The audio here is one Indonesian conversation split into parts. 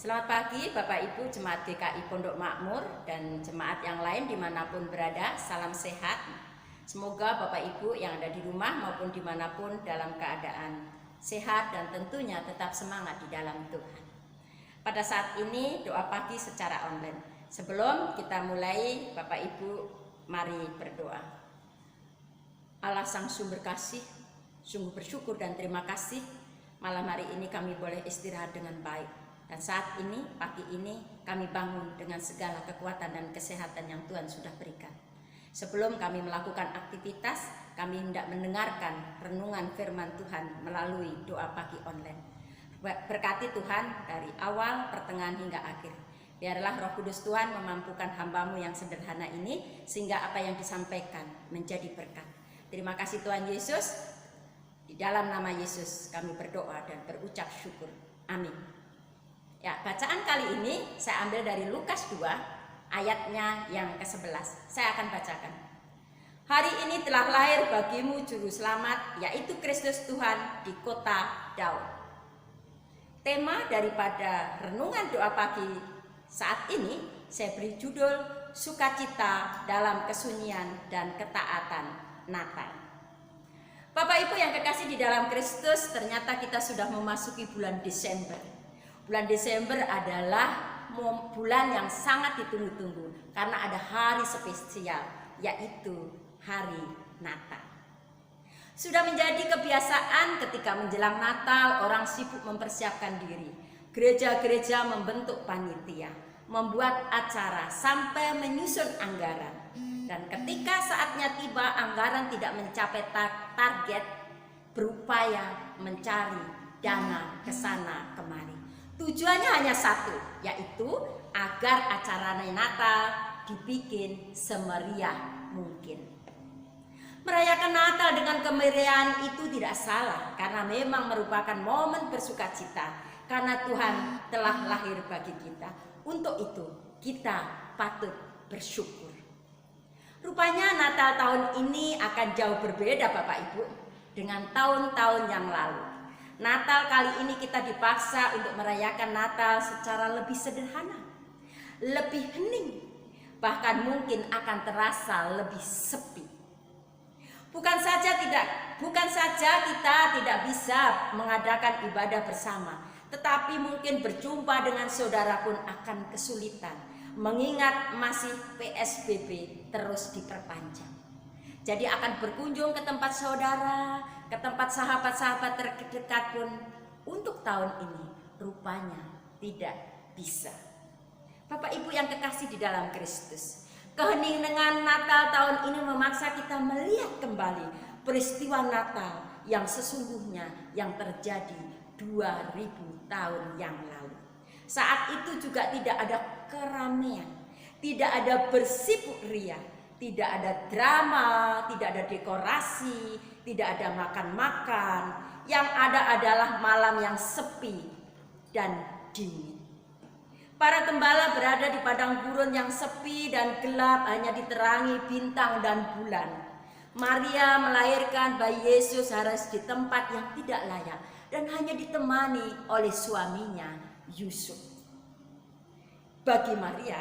Selamat pagi Bapak Ibu Jemaat GKI Pondok Makmur dan jemaat yang lain dimanapun berada. Salam sehat. Semoga Bapak Ibu yang ada di rumah maupun dimanapun dalam keadaan sehat dan tentunya tetap semangat di dalam Tuhan. Pada saat ini doa pagi secara online. Sebelum kita mulai, Bapak Ibu mari berdoa. Allah Sang Sumber Kasih, sungguh bersyukur dan terima kasih malam hari ini kami boleh istirahat dengan baik. Dan saat ini, pagi ini, kami bangun dengan segala kekuatan dan kesehatan yang Tuhan sudah berikan. Sebelum kami melakukan aktivitas, kami hendak mendengarkan renungan firman Tuhan melalui doa pagi online. Berkati Tuhan dari awal, pertengahan hingga akhir. Biarlah Roh Kudus Tuhan memampukan hamba-Mu yang sederhana ini, sehingga apa yang disampaikan menjadi berkat. Terima kasih Tuhan Yesus. Di dalam nama Yesus kami berdoa dan berucap syukur. Amin. Ya, bacaan kali ini saya ambil dari Lukas 2 ayatnya yang ke-11. Saya akan bacakan. Hari ini telah lahir bagimu juru selamat, yaitu Kristus Tuhan di kota Daud. Tema daripada renungan doa pagi saat ini saya beri judul Sukacita dalam Kesunyian dan Ketaatan Natal. Bapak Ibu yang kekasih di dalam Kristus, ternyata kita sudah memasuki bulan Desember. Bulan Desember adalah bulan yang sangat ditunggu-tunggu karena ada hari spesial, yaitu hari Natal. Sudah menjadi kebiasaan ketika menjelang Natal orang sibuk mempersiapkan diri. Gereja-gereja membentuk panitia, membuat acara sampai menyusun anggaran. Dan ketika saatnya tiba anggaran tidak mencapai target, berupaya mencari dana ke sana kemari. Tujuannya hanya satu, yaitu agar acara Natal dibikin semeriah mungkin. Merayakan Natal dengan kemeriahan itu tidak salah, karena memang merupakan momen bersukacita, karena Tuhan telah lahir bagi kita. Untuk itu kita patut bersyukur. Rupanya Natal tahun ini akan jauh berbeda Bapak Ibu dengan tahun-tahun yang lalu. Natal kali ini kita dipaksa untuk merayakan Natal secara lebih sederhana, lebih hening, bahkan mungkin akan terasa lebih sepi. Bukan saja kita tidak bisa mengadakan ibadah bersama, tetapi mungkin berjumpa dengan saudara pun akan kesulitan, mengingat masih PSBB terus diperpanjang. Jadi akan berkunjung ke tempat saudara, ke tempat sahabat-sahabat terdekat pun untuk tahun ini rupanya tidak bisa. Bapak Ibu yang kekasih di dalam Kristus, keheningan Natal tahun ini memaksa kita melihat kembali peristiwa Natal yang sesungguhnya yang terjadi 2000 tahun yang lalu. Saat itu juga tidak ada keramaian, tidak ada bersibuk ria, tidak ada drama, tidak ada dekorasi, tidak ada makan-makan. Yang ada adalah malam yang sepi dan dingin. Para gembala berada di padang gurun yang sepi dan gelap, hanya diterangi bintang dan bulan. Maria melahirkan bayi Yesus harus di tempat yang tidak layak dan hanya ditemani oleh suaminya Yusuf. Bagi Maria,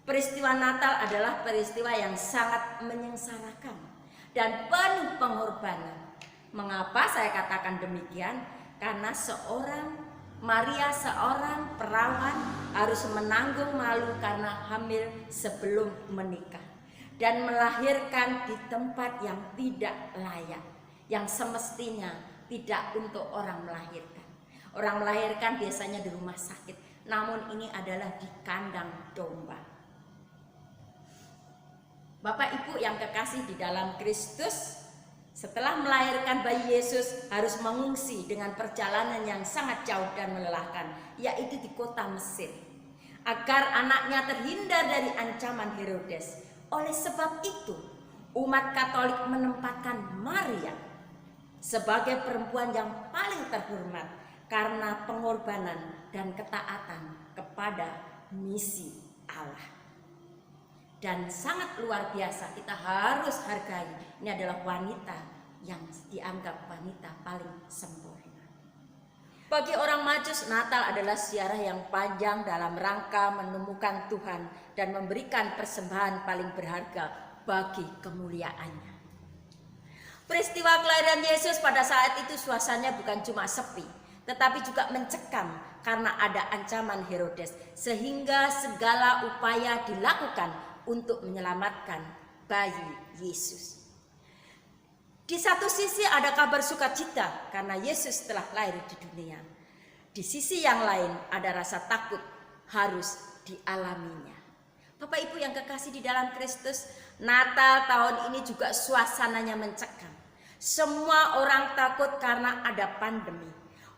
peristiwa Natal adalah peristiwa yang sangat menyengsarakan dan penuh pengorbanan. Mengapa saya katakan demikian? Karena Maria seorang perawan harus menanggung malu karena hamil sebelum menikah dan melahirkan di tempat yang tidak layak, yang semestinya tidak untuk orang melahirkan. Orang melahirkan biasanya di rumah sakit, namun ini adalah di kandang domba. Bapak Ibu yang kekasih di dalam Kristus, setelah melahirkan bayi Yesus harus mengungsi dengan perjalanan yang sangat jauh dan melelahkan, yaitu di kota Mesir, agar anaknya terhindar dari ancaman Herodes. Oleh sebab itu, umat Katolik menempatkan Maria sebagai perempuan yang paling terhormat karena pengorbanan dan ketaatan kepada misi Allah. Dan sangat luar biasa, kita harus hargai. Ini adalah wanita yang dianggap wanita paling sempurna. Bagi orang Majus, Natal adalah ziarah yang panjang dalam rangka menemukan Tuhan dan memberikan persembahan paling berharga bagi kemuliaannya. Peristiwa kelahiran Yesus pada saat itu suasananya bukan cuma sepi, tetapi juga mencekam karena ada ancaman Herodes, sehingga segala upaya dilakukan untuk menyelamatkan bayi Yesus. Di satu sisi ada kabar sukacita karena Yesus telah lahir di dunia. Di sisi yang lain ada rasa takut harus dialaminya. Bapak Ibu yang kekasih di dalam Kristus, Natal tahun ini juga suasananya mencekam. Semua orang takut karena ada pandemi.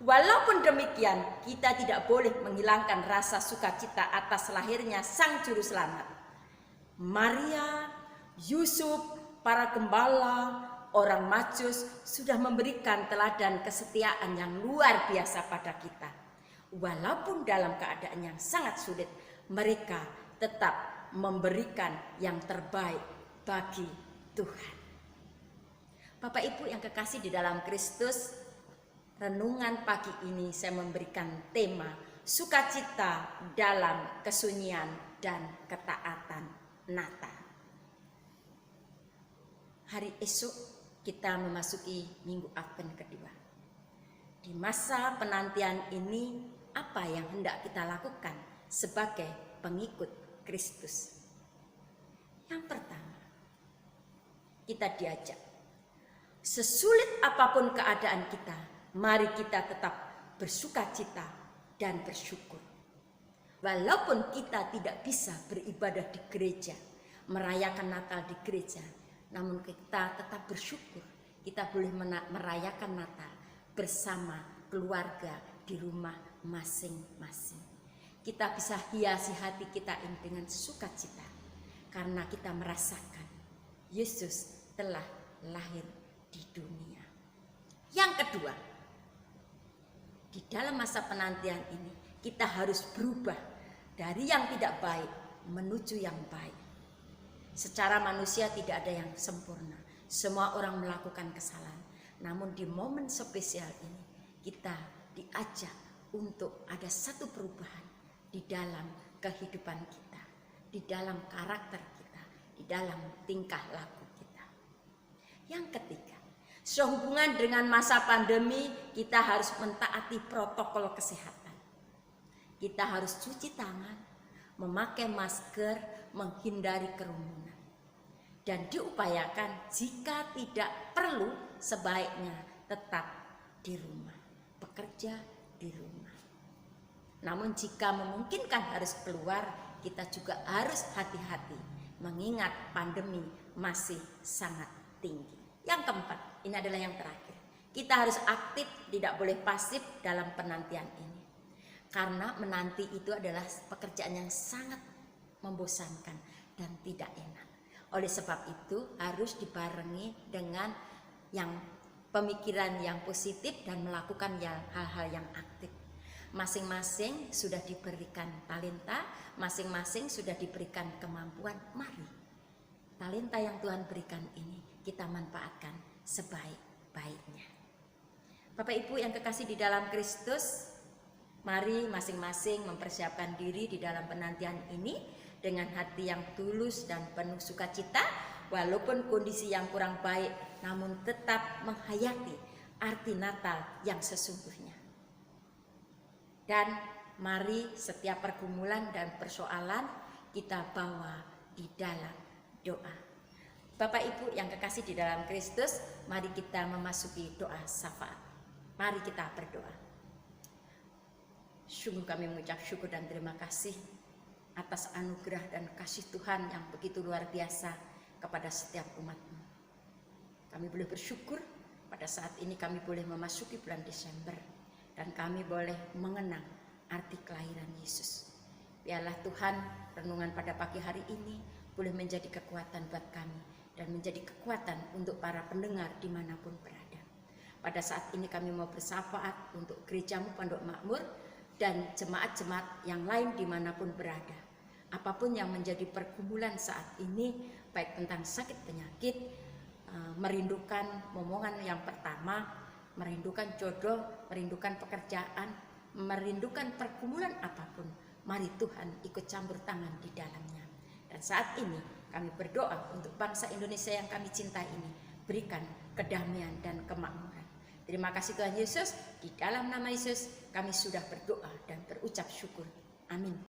Walaupun demikian, kita tidak boleh menghilangkan rasa sukacita atas lahirnya Sang Juru Selamat. Maria, Yusuf, para gembala, orang Majus sudah memberikan teladan kesetiaan yang luar biasa pada kita. Walaupun dalam keadaan yang sangat sulit, mereka tetap memberikan yang terbaik bagi Tuhan. Bapak Ibu yang kekasih di dalam Kristus, renungan pagi ini saya memberikan tema sukacita dalam kesunyian dan ketaatan Natal. Hari esok kita memasuki Minggu Advent kedua. Di masa penantian ini, apa yang hendak kita lakukan sebagai pengikut Kristus? Yang pertama, kita diajak, sesulit apapun keadaan kita, mari kita tetap bersukacita dan bersyukur. Walaupun kita tidak bisa beribadah di gereja, merayakan Natal di gereja, namun kita tetap bersyukur. Kita boleh merayakan Natal bersama keluarga di rumah masing-masing. Kita bisa hiasi hati kita ini dengan sukacita karena kita merasakan Yesus telah lahir di dunia. Yang kedua, di dalam masa penantian ini kita harus berubah dari yang tidak baik menuju yang baik. Secara manusia tidak ada yang sempurna. Semua orang melakukan kesalahan. Namun di momen spesial ini kita diajak untuk ada satu perubahan di dalam kehidupan kita, di dalam karakter kita, di dalam tingkah laku kita. Yang ketiga, sehubungan dengan masa pandemi kita harus mentaati protokol kesehatan. Kita harus cuci tangan, memakai masker, menghindari kerumunan. Dan diupayakan jika tidak perlu sebaiknya tetap di rumah, bekerja di rumah. Namun jika memungkinkan harus keluar, kita juga harus hati-hati mengingat pandemi masih sangat tinggi. Yang keempat, ini adalah yang terakhir. Kita harus aktif, tidak boleh pasif dalam penantian ini. Karena menanti itu adalah pekerjaan yang sangat membosankan dan tidak enak. Oleh sebab itu harus dibarengi dengan yang pemikiran yang positif dan melakukan hal-hal yang aktif. Masing-masing sudah diberikan talenta, masing-masing sudah diberikan kemampuan. Mari talenta yang Tuhan berikan ini kita manfaatkan sebaik-baiknya. Bapak Ibu yang kekasih di dalam Kristus, mari masing-masing mempersiapkan diri di dalam penantian ini dengan hati yang tulus dan penuh sukacita, walaupun kondisi yang kurang baik, namun tetap menghayati arti Natal yang sesungguhnya. Dan mari setiap pergumulan dan persoalan kita bawa di dalam doa. Bapak Ibu yang kekasih di dalam Kristus, mari kita memasuki doa syafaat. Mari kita berdoa. Sungguh kami mengucap syukur dan terima kasih atas anugerah dan kasih Tuhan yang begitu luar biasa kepada setiap umat-Mu. Kami boleh bersyukur pada saat ini kami boleh memasuki bulan Desember dan kami boleh mengenang arti kelahiran Yesus. Biarlah Tuhan renungan pada pagi hari ini boleh menjadi kekuatan buat kami dan menjadi kekuatan untuk para pendengar dimanapun berada. Pada saat ini kami mau bersyafaat untuk gerejamu Pondok Makmur dan jemaat-jemaat yang lain dimanapun berada. Apapun yang menjadi pergumulan saat ini, baik tentang sakit penyakit, merindukan momongan yang pertama, merindukan jodoh, merindukan pekerjaan, merindukan pergumulan apapun, mari Tuhan ikut campur tangan di dalamnya. Dan saat ini kami berdoa untuk bangsa Indonesia yang kami cintai ini, berikan kedamaian dan kemakmuran. Terima kasih Tuhan Yesus, di dalam nama Yesus kami sudah berdoa dan berucap syukur. Amin.